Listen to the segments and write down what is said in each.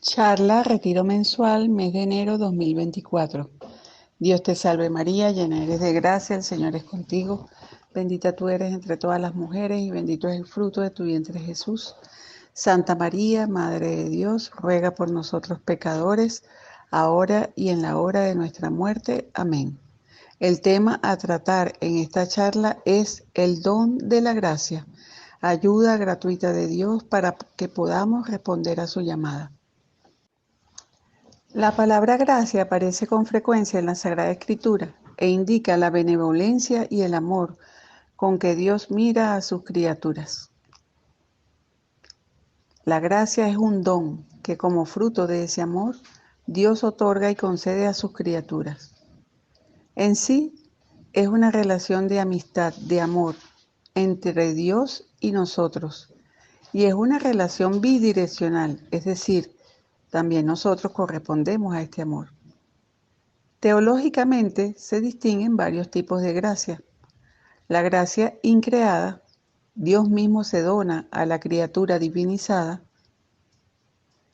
Charla Retiro Mensual, mes de enero 2024. Dios te salve María, llena eres de gracia, el Señor es contigo. Bendita tú eres entre todas las mujeres y bendito es el fruto de tu vientre Jesús. Santa María, Madre de Dios, ruega por nosotros pecadores, ahora y en la hora de nuestra muerte. Amén. El tema a tratar en esta charla es el don de la gracia, ayuda gratuita de Dios para que podamos responder a su llamada. La palabra gracia aparece con frecuencia en la Sagrada Escritura e indica la benevolencia y el amor con que Dios mira a sus criaturas. La gracia es un don que como fruto de ese amor Dios otorga y concede a sus criaturas. En sí es una relación de amistad, de amor entre Dios y nosotros, y es una relación bidireccional, es decir, también nosotros correspondemos a este amor. Teológicamente se distinguen varios tipos de gracia. La gracia increada, Dios mismo se dona a la criatura divinizada.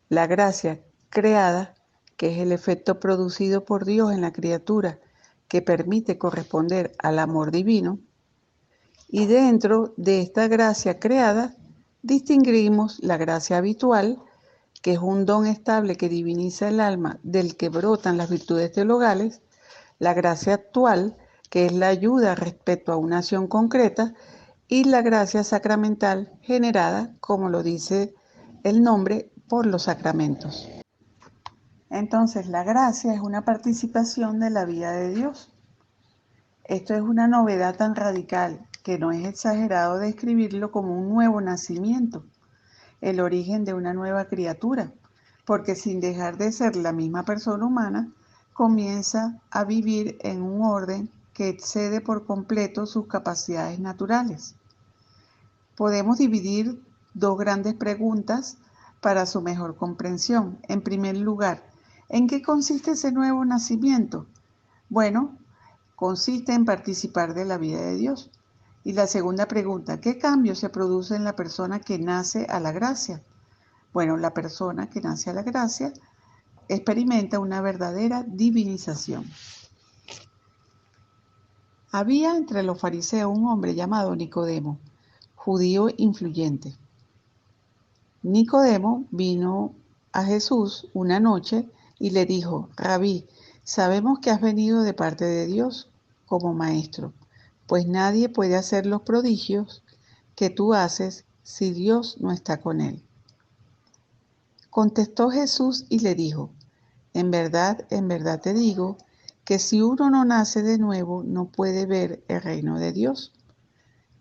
La gracia creada, que es el efecto producido por Dios en la criatura que permite corresponder al amor divino. Y dentro de esta gracia creada distinguimos la gracia habitual, que es un don estable que diviniza el alma del que brotan las virtudes teologales, la gracia actual, que es la ayuda respecto a una acción concreta, y la gracia sacramental generada, como lo dice el nombre, por los sacramentos. Entonces, la gracia es una participación de la vida de Dios. Esto es una novedad tan radical que no es exagerado describirlo como un nuevo nacimiento, el origen de una nueva criatura, porque sin dejar de ser la misma persona humana, comienza a vivir en un orden que excede por completo sus capacidades naturales. Podemos dividir dos grandes preguntas para su mejor comprensión. En primer lugar, ¿en qué consiste ese nuevo nacimiento? Bueno, consiste en participar de la vida de Dios. Y la segunda pregunta, ¿qué cambio se produce en la persona que nace a la gracia? Bueno, la persona que nace a la gracia experimenta una verdadera divinización. Había entre los fariseos un hombre llamado Nicodemo, judío influyente. Nicodemo vino a Jesús una noche y le dijo: Rabí, sabemos que has venido de parte de Dios como maestro, pues nadie puede hacer los prodigios que tú haces si Dios no está con él. Contestó Jesús y le dijo: en verdad te digo que si uno no nace de nuevo, no puede ver el reino de Dios.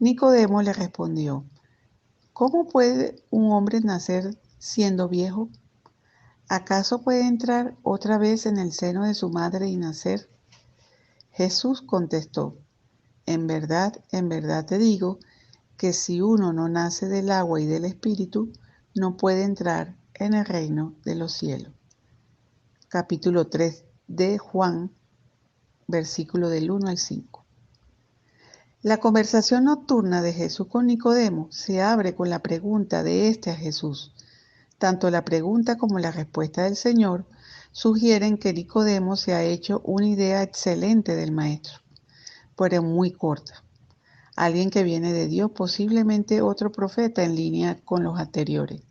Nicodemo le respondió: ¿cómo puede un hombre nacer siendo viejo? ¿Acaso puede entrar otra vez en el seno de su madre y nacer? Jesús contestó: en verdad te digo que si uno no nace del agua y del Espíritu, no puede entrar en el reino de los cielos. Capítulo 3 de Juan, versículo del 1 al 5. La conversación nocturna de Jesús con Nicodemo se abre con la pregunta de éste a Jesús. Tanto la pregunta como la respuesta del Señor sugieren que Nicodemo se ha hecho una idea excelente del Maestro, pero muy corta. Alguien que viene de Dios, posiblemente otro profeta en línea con los anteriores,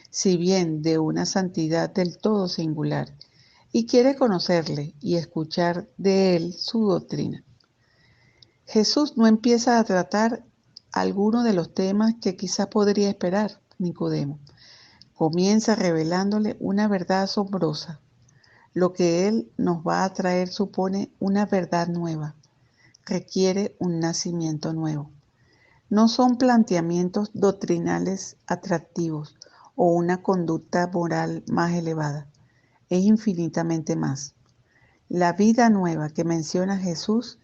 si bien de una santidad del todo singular, y quiere conocerle y escuchar de él su doctrina. Jesús no empieza a tratar alguno de los temas que quizá podría esperar Nicodemo. Comienza revelándole una verdad asombrosa. Lo que él nos va a traer supone una verdad nueva. Requiere un nacimiento nuevo. No son planteamientos doctrinales atractivos o una conducta moral más elevada. Es infinitamente más. La vida nueva que menciona Jesús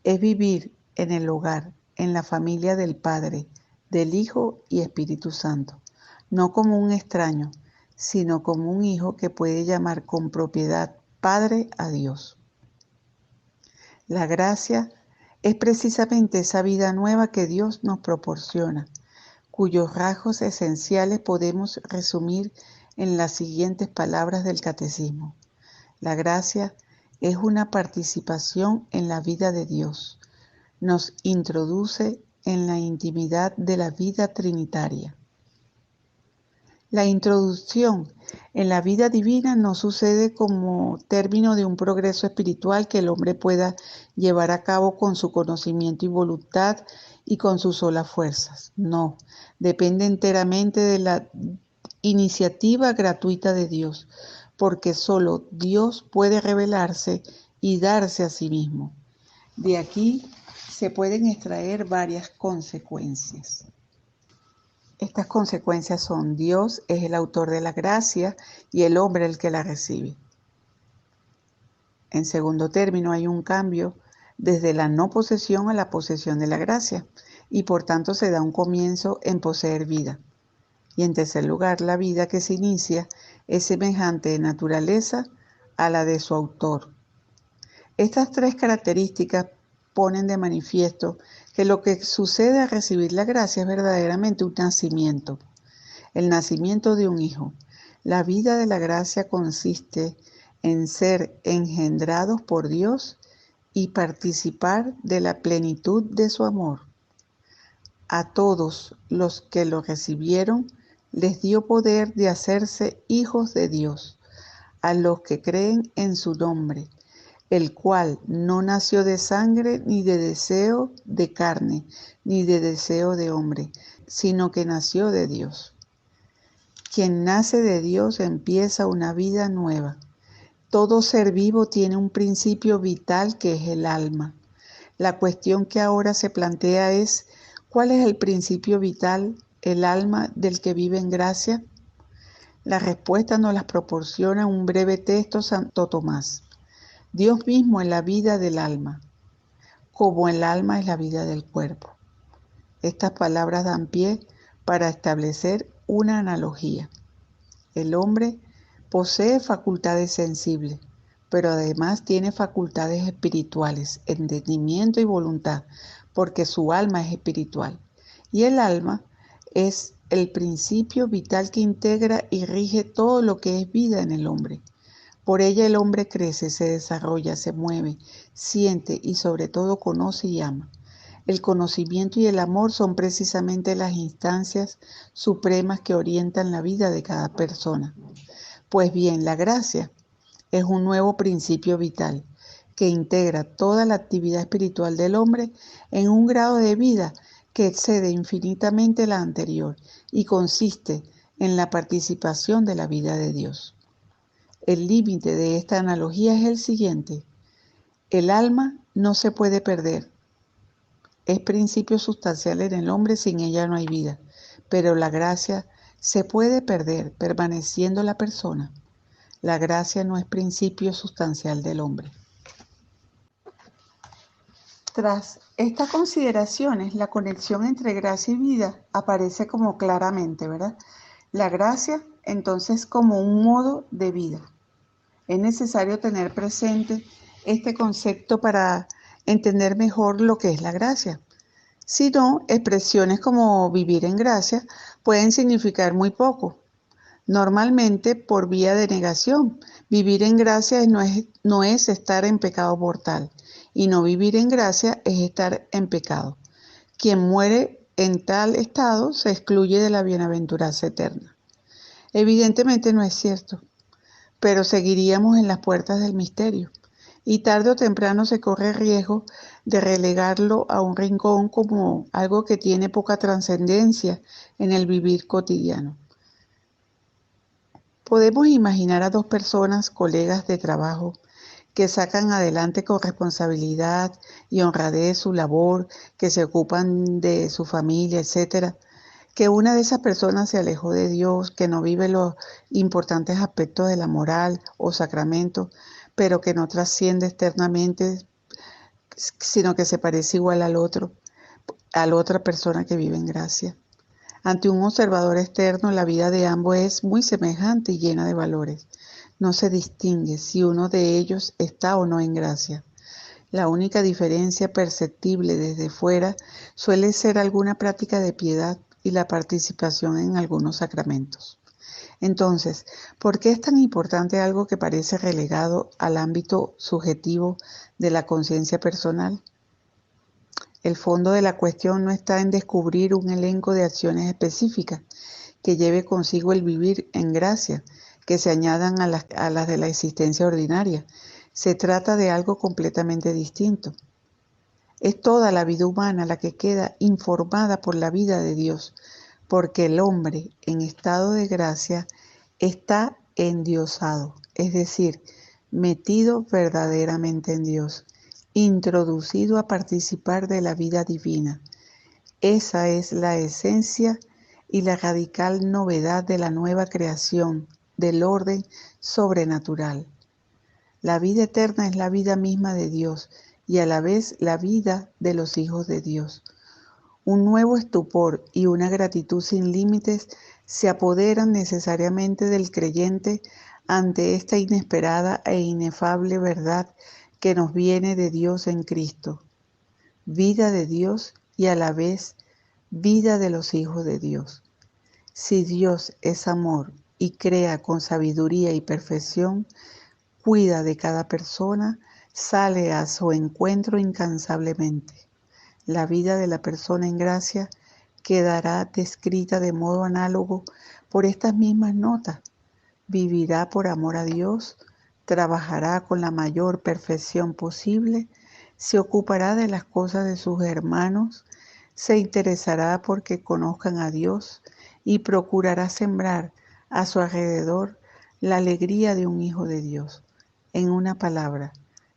es vivir en el hogar, en la familia del Padre, del Hijo y Espíritu Santo, no como un extraño, sino como un hijo que puede llamar con propiedad Padre a Dios. La gracia es precisamente esa vida nueva que Dios nos proporciona, cuyos rasgos esenciales podemos resumir en las siguientes palabras del Catecismo. La gracia es una participación en la vida de Dios. Nos introduce en la intimidad de la vida trinitaria. La introducción en la vida divina no sucede como término de un progreso espiritual que el hombre pueda llevar a cabo con su conocimiento y voluntad y con sus solas fuerzas. No, depende enteramente de la iniciativa gratuita de Dios, porque solo Dios puede revelarse y darse a sí mismo. De aquí se pueden extraer varias consecuencias. Estas consecuencias son: Dios es el autor de la gracia y el hombre el que la recibe. En segundo término, hay un cambio desde la no posesión a la posesión de la gracia y por tanto se da un comienzo en poseer vida. Y en tercer lugar, la vida que se inicia es semejante de naturaleza a la de su autor. Estas tres características ponen de manifiesto que lo que sucede al recibir la gracia es verdaderamente un nacimiento, el nacimiento de un hijo. La vida de la gracia consiste en ser engendrados por Dios y participar de la plenitud de su amor. A todos los que lo recibieron les dio poder de hacerse hijos de Dios, a los que creen en su nombre, el cual no nació de sangre, ni de deseo de carne, ni de deseo de hombre, sino que nació de Dios. Quien nace de Dios empieza una vida nueva. Todo ser vivo tiene un principio vital que es el alma. La cuestión que ahora se plantea es: ¿cuál es el principio vital, el alma del que vive en gracia? La respuesta nos la proporciona un breve texto Santo Tomás. Dios mismo es la vida del alma, como el alma es la vida del cuerpo. Estas palabras dan pie para establecer una analogía. El hombre posee facultades sensibles, pero además tiene facultades espirituales, entendimiento y voluntad, porque su alma es espiritual. Y el alma es el principio vital que integra y rige todo lo que es vida en el hombre. Por ella el hombre crece, se desarrolla, se mueve, siente y sobre todo conoce y ama. El conocimiento y el amor son precisamente las instancias supremas que orientan la vida de cada persona. Pues bien, la gracia es un nuevo principio vital que integra toda la actividad espiritual del hombre en un grado de vida que excede infinitamente la anterior y consiste en la participación de la vida de Dios. El límite de esta analogía es el siguiente: el alma no se puede perder. Es principio sustancial en el hombre, sin ella no hay vida. Pero la gracia se puede perder permaneciendo la persona. La gracia no es principio sustancial del hombre. Tras estas consideraciones, la conexión entre gracia y vida aparece como claramente, ¿verdad? La gracia, entonces, como un modo de vida. Es necesario tener presente este concepto para entender mejor lo que es la gracia. Si no, expresiones como vivir en gracia pueden significar muy poco. Normalmente por vía de negación. Vivir en gracia no es estar en pecado mortal, y no vivir en gracia es estar en pecado. Quien muere en tal estado se excluye de la bienaventuranza eterna. Evidentemente no es cierto, pero seguiríamos en las puertas del misterio, y tarde o temprano se corre el riesgo de relegarlo a un rincón como algo que tiene poca trascendencia en el vivir cotidiano. Podemos imaginar a dos personas, colegas de trabajo, que sacan adelante con responsabilidad y honradez su labor, que se ocupan de su familia, etc., que una de esas personas se alejó de Dios, que no vive los importantes aspectos de la moral o sacramento, pero que no trasciende externamente, sino que se parece igual al otro, a la otra persona que vive en gracia. Ante un observador externo, la vida de ambos es muy semejante y llena de valores. No se distingue si uno de ellos está o no en gracia. La única diferencia perceptible desde fuera suele ser alguna práctica de piedad y la participación en algunos sacramentos. Entonces, ¿por qué es tan importante algo que parece relegado al ámbito subjetivo de la conciencia personal? El fondo de la cuestión no está en descubrir un elenco de acciones específicas que lleve consigo el vivir en gracia, que se añadan a las de la existencia ordinaria. Se trata de algo completamente distinto. Es toda la vida humana la que queda informada por la vida de Dios, porque el hombre en estado de gracia está endiosado, es decir, metido verdaderamente en Dios, introducido a participar de la vida divina. Esa es la esencia y la radical novedad de la nueva creación, del orden sobrenatural. La vida eterna es la vida misma de Dios y a la vez la vida de los hijos de Dios. Un nuevo estupor y una gratitud sin límites se apoderan necesariamente del creyente ante esta inesperada e inefable verdad que nos viene de Dios en Cristo. Vida de Dios y a la vez vida de los hijos de Dios. Si Dios es amor y crea con sabiduría y perfección, cuida de cada persona, sale a su encuentro incansablemente. La vida de la persona en gracia quedará descrita de modo análogo por estas mismas notas. Vivirá por amor a Dios, trabajará con la mayor perfección posible, se ocupará de las cosas de sus hermanos, se interesará porque conozcan a Dios y procurará sembrar a su alrededor la alegría de un hijo de Dios. En una palabra,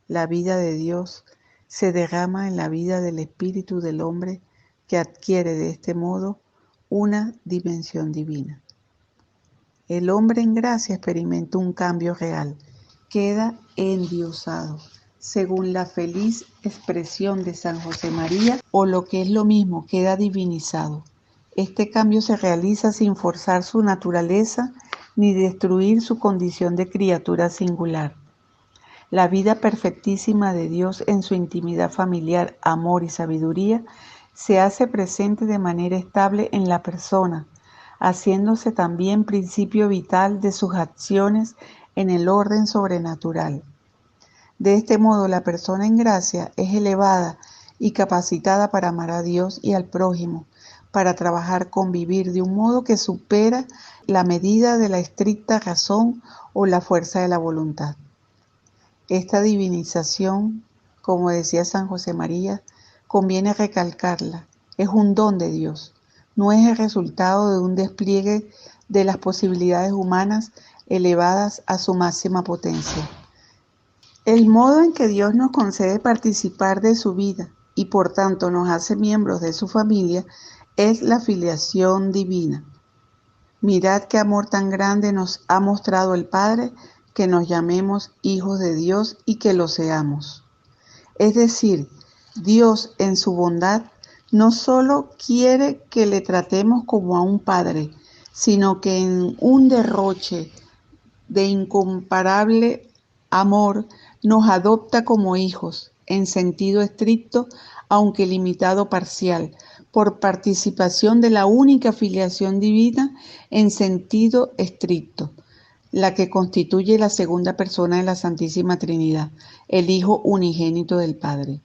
la vida de Dios se derrama en la vida del espíritu del hombre que adquiere de este modo una dimensión divina. El hombre en gracia experimenta un cambio real, queda endiosado, según la feliz expresión de San José María, o lo que es lo mismo, queda divinizado. Este cambio se realiza sin forzar su naturaleza ni destruir su condición de criatura singular. La vida perfectísima de Dios en su intimidad familiar, amor y sabiduría se hace presente de manera estable en la persona, haciéndose también principio vital de sus acciones en el orden sobrenatural. De este modo, la persona en gracia es elevada y capacitada para amar a Dios y al prójimo, para trabajar con vivir de un modo que supera la medida de la estricta razón o la fuerza de la voluntad. Esta divinización, como decía San José María, conviene recalcarla, es un don de Dios, no es el resultado de un despliegue de las posibilidades humanas elevadas a su máxima potencia. El modo en que Dios nos concede participar de su vida y por tanto nos hace miembros de su familia es la filiación divina. Mirad qué amor tan grande nos ha mostrado el Padre, que nos llamemos hijos de Dios y que lo seamos. Es decir, Dios en su bondad no solo quiere que le tratemos como a un padre, sino que en un derroche de incomparable amor nos adopta como hijos, en sentido estricto, aunque limitado parcial, por participación de la única filiación divina en sentido estricto, la que constituye la segunda persona de la Santísima Trinidad, el Hijo unigénito del Padre.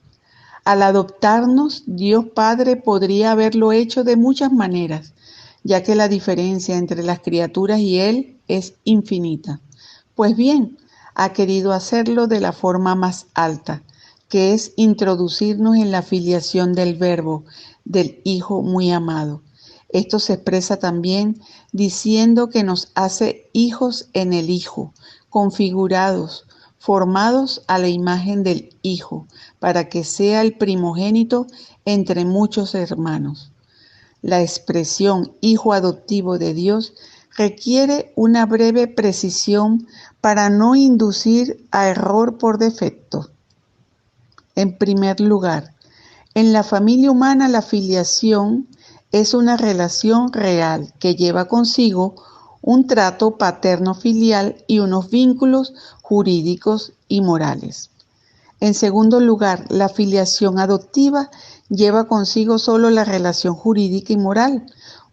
Al adoptarnos, Dios Padre podría haberlo hecho de muchas maneras, ya que la diferencia entre las criaturas y Él es infinita. Pues bien, ha querido hacerlo de la forma más alta, que es introducirnos en la filiación del Verbo, del Hijo muy amado. Esto se expresa también diciendo que nos hace hijos en el Hijo, configurados, formados a la imagen del Hijo, para que sea el primogénito entre muchos hermanos. La expresión Hijo adoptivo de Dios requiere una breve precisión para no inducir a error por defecto. En primer lugar, en la familia humana la filiación es una relación real que lleva consigo un trato paterno-filial y unos vínculos jurídicos y morales. En segundo lugar, la filiación adoptiva lleva consigo solo la relación jurídica y moral,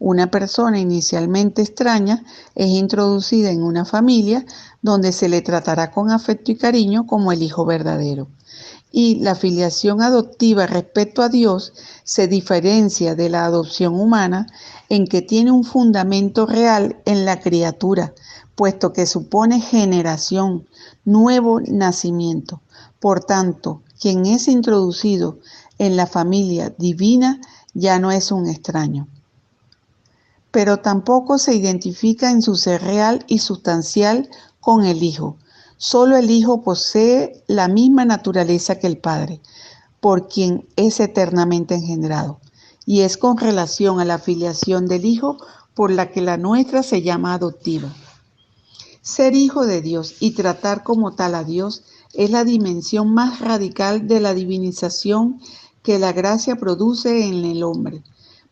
Una persona inicialmente extraña es introducida en una familia donde se le tratará con afecto y cariño como el hijo verdadero. Y la filiación adoptiva respecto a Dios se diferencia de la adopción humana en que tiene un fundamento real en la criatura, puesto que supone generación, nuevo nacimiento. Por tanto, quien es introducido en la familia divina ya no es un extraño. Pero tampoco se identifica en su ser real y sustancial con el Hijo. Solo el Hijo posee la misma naturaleza que el Padre, por quien es eternamente engendrado. Y es con relación a la filiación del Hijo por la que la nuestra se llama adoptiva. Ser hijo de Dios y tratar como tal a Dios es la dimensión más radical de la divinización que la gracia produce en el hombre.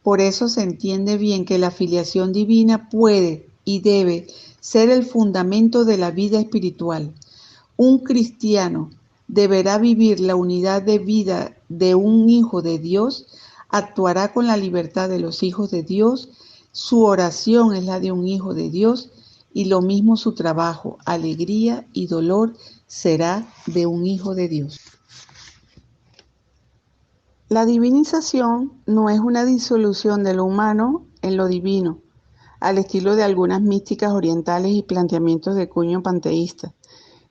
Por eso se entiende bien que la filiación divina puede y debe ser el fundamento de la vida espiritual. Un cristiano deberá vivir la unidad de vida de un hijo de Dios, actuará con la libertad de los hijos de Dios, su oración es la de un hijo de Dios y lo mismo su trabajo, alegría y dolor será de un hijo de Dios. La divinización no es una disolución de lo humano en lo divino, al estilo de algunas místicas orientales y planteamientos de cuño panteísta.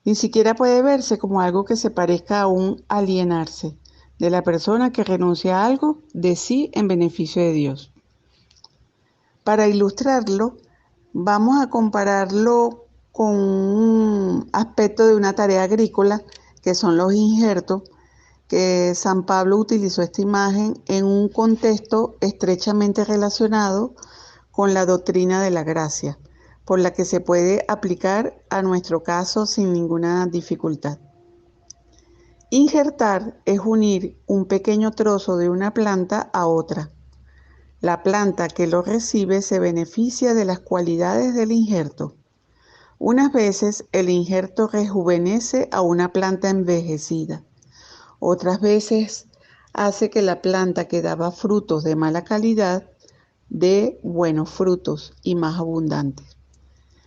Ni siquiera puede verse como algo que se parezca a un alienarse de la persona que renuncia a algo de sí en beneficio de Dios. Para ilustrarlo, vamos a compararlo con un aspecto de una tarea agrícola, que son los injertos, que San Pablo utilizó esta imagen en un contexto estrechamente relacionado con la doctrina de la gracia, por la que se puede aplicar a nuestro caso sin ninguna dificultad. Injertar es unir un pequeño trozo de una planta a otra. La planta que lo recibe se beneficia de las cualidades del injerto. Unas veces el injerto rejuvenece a una planta envejecida. Otras veces hace que la planta que daba frutos de mala calidad dé buenos frutos y más abundantes.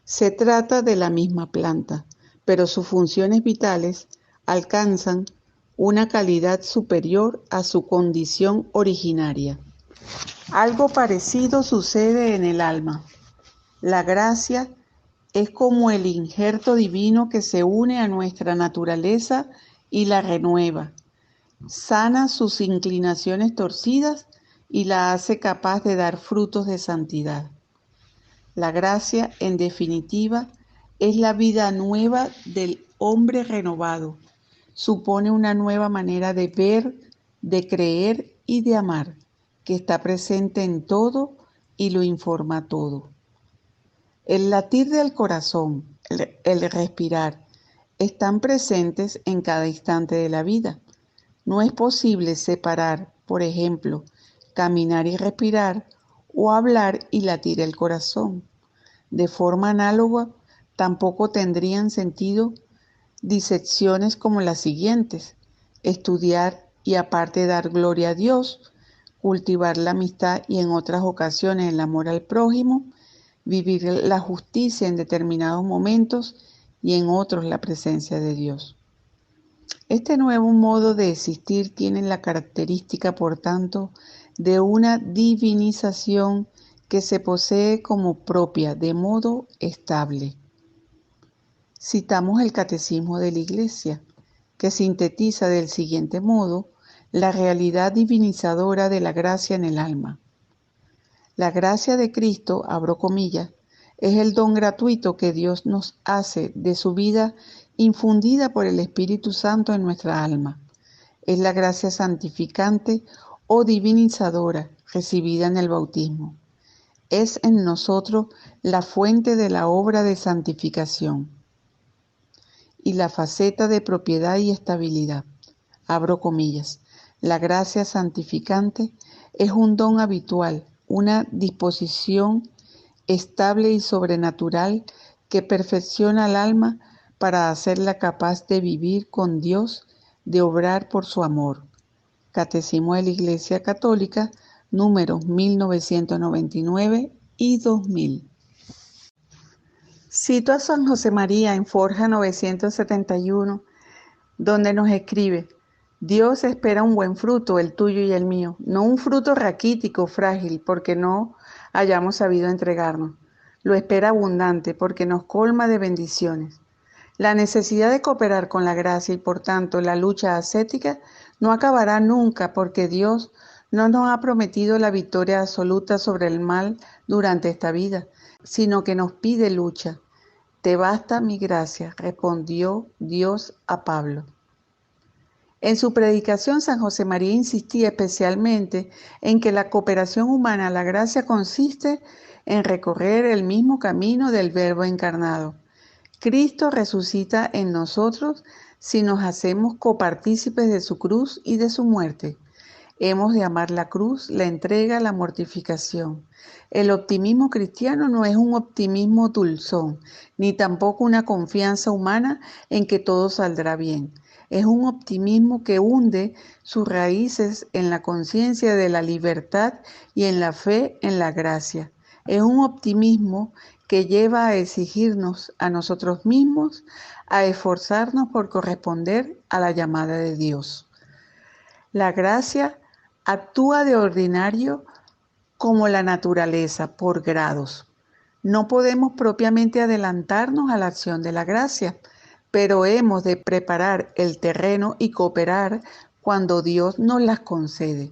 Se trata de la misma planta, pero sus funciones vitales alcanzan una calidad superior a su condición originaria. Algo parecido sucede en el alma. La gracia es como el injerto divino que se une a nuestra naturaleza y la renueva, sana sus inclinaciones torcidas y la hace capaz de dar frutos de santidad. La gracia, en definitiva, es la vida nueva del hombre renovado. Supone una nueva manera de ver, de creer y de amar, que está presente en todo y lo informa todo. El latir del corazón, el respirar, están presentes en cada instante de la vida. No es posible separar, por ejemplo, caminar y respirar o hablar y latir el corazón. De forma análoga, tampoco tendrían sentido disecciones como las siguientes: estudiar y aparte dar gloria a Dios, cultivar la amistad y en otras ocasiones el amor al prójimo, vivir la justicia en determinados momentos y en otros la presencia de Dios. Este nuevo modo de existir tiene la característica, por tanto, de una divinización que se posee como propia de modo estable. Citamos el Catecismo de la Iglesia, que sintetiza del siguiente modo la realidad divinizadora de la gracia en el alma. La gracia de Cristo, abro comillas, es el don gratuito que Dios nos hace de su vida infundida por el Espíritu Santo en nuestra alma. Es la gracia santificante o divinizadora recibida en el bautismo. Es en nosotros la fuente de la obra de santificación y la faceta de propiedad y estabilidad. Abro comillas. La gracia santificante es un don habitual, una disposición estable y sobrenatural que perfecciona al alma para hacerla capaz de vivir con Dios, de obrar por su amor. Catecismo de la Iglesia Católica, números 1999 y 2000. Cito a San José María en Forja 971, donde nos escribe: Dios espera un buen fruto, el tuyo y el mío, no un fruto raquítico, frágil, porque no hayamos sabido entregarnos. Lo espera abundante, porque nos colma de bendiciones. La necesidad de cooperar con la gracia y por tanto la lucha ascética no acabará nunca, porque Dios no nos ha prometido la victoria absoluta sobre el mal durante esta vida, sino que nos pide lucha. Te basta mi gracia, respondió Dios a Pablo. En su predicación, San José María insistía especialmente en que la cooperación humana a la gracia consiste en recorrer el mismo camino del Verbo encarnado. Cristo resucita en nosotros si nos hacemos copartícipes de su cruz y de su muerte. Hemos de amar la cruz, la entrega, la mortificación. El optimismo cristiano no es un optimismo dulzón, ni tampoco una confianza humana en que todo saldrá bien. Es un optimismo que hunde sus raíces en la conciencia de la libertad y en la fe en la gracia. Es un optimismo que lleva a exigirnos a nosotros mismos, a esforzarnos por corresponder a la llamada de Dios. La gracia actúa de ordinario como la naturaleza, por grados. No podemos propiamente adelantarnos a la acción de la gracia, pero hemos de preparar el terreno y cooperar cuando Dios nos las concede.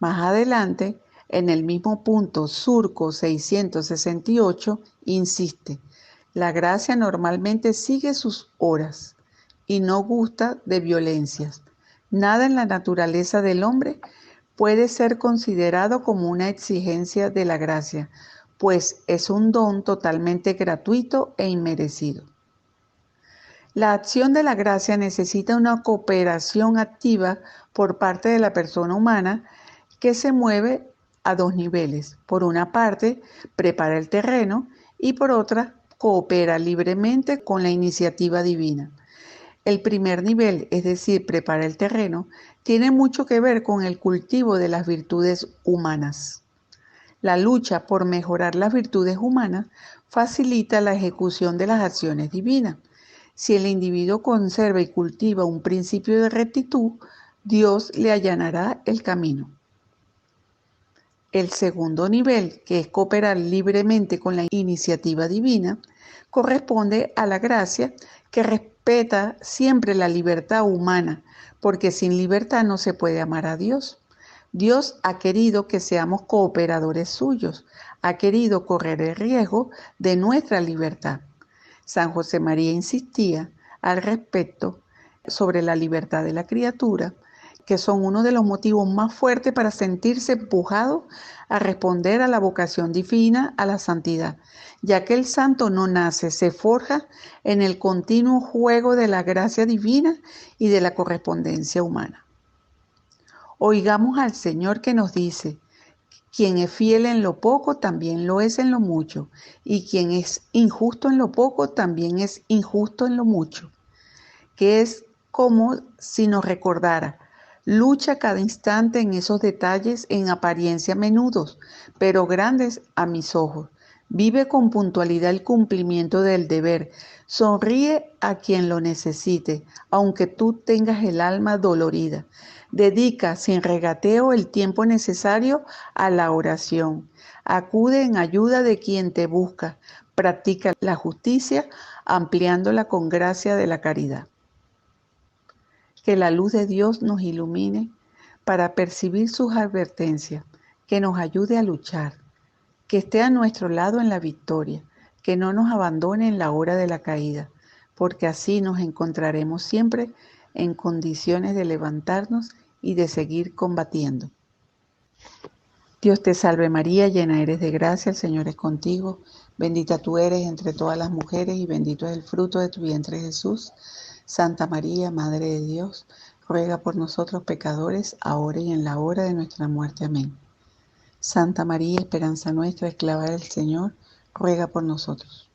Más adelante, en el mismo punto, Surco 668, insiste: la gracia normalmente sigue sus horas y no gusta de violencias. Nada en la naturaleza del hombre puede ser considerado como una exigencia de la gracia, pues es un don totalmente gratuito e inmerecido. La acción de la gracia necesita una cooperación activa por parte de la persona humana que se mueve a dos niveles. Por una parte, prepara el terreno y por otra, coopera libremente con la iniciativa divina. El primer nivel, es decir, prepara el terreno, tiene mucho que ver con el cultivo de las virtudes humanas. La lucha por mejorar las virtudes humanas facilita la ejecución de las acciones divinas. Si el individuo conserva y cultiva un principio de rectitud, Dios le allanará el camino. El segundo nivel, que es cooperar libremente con la iniciativa divina, corresponde a la gracia, que respeta siempre la libertad humana, porque sin libertad no se puede amar a Dios. Dios ha querido que seamos cooperadores suyos, ha querido correr el riesgo de nuestra libertad. San José María insistía al respecto sobre la libertad de la criatura, que son uno de los motivos más fuertes para sentirse empujado a responder a la vocación divina, a la santidad, ya que el santo no nace, se forja en el continuo juego de la gracia divina y de la correspondencia humana. Oigamos al Señor que nos dice: quien es fiel en lo poco, también lo es en lo mucho, y quien es injusto en lo poco, también es injusto en lo mucho. Que es como si nos recordara: lucha cada instante en esos detalles en apariencia menudos, pero grandes a mis ojos. Vive con puntualidad el cumplimiento del deber. Sonríe a quien lo necesite, aunque tú tengas el alma dolorida. Dedica sin regateo el tiempo necesario a la oración. Acude en ayuda de quien te busca. Practica la justicia, ampliándola con gracia de la caridad. Que la luz de Dios nos ilumine para percibir sus advertencias, que nos ayude a luchar, que esté a nuestro lado en la victoria, que no nos abandone en la hora de la caída, porque así nos encontraremos siempre en condiciones de levantarnos y de seguir combatiendo. Dios te salve María, llena eres de gracia, el Señor es contigo, bendita tú eres entre todas las mujeres y bendito es el fruto de tu vientre Jesús. Santa María, Madre de Dios, ruega por nosotros pecadores, ahora y en la hora de nuestra muerte. Amén. Santa María, esperanza nuestra, esclava del Señor, ruega por nosotros.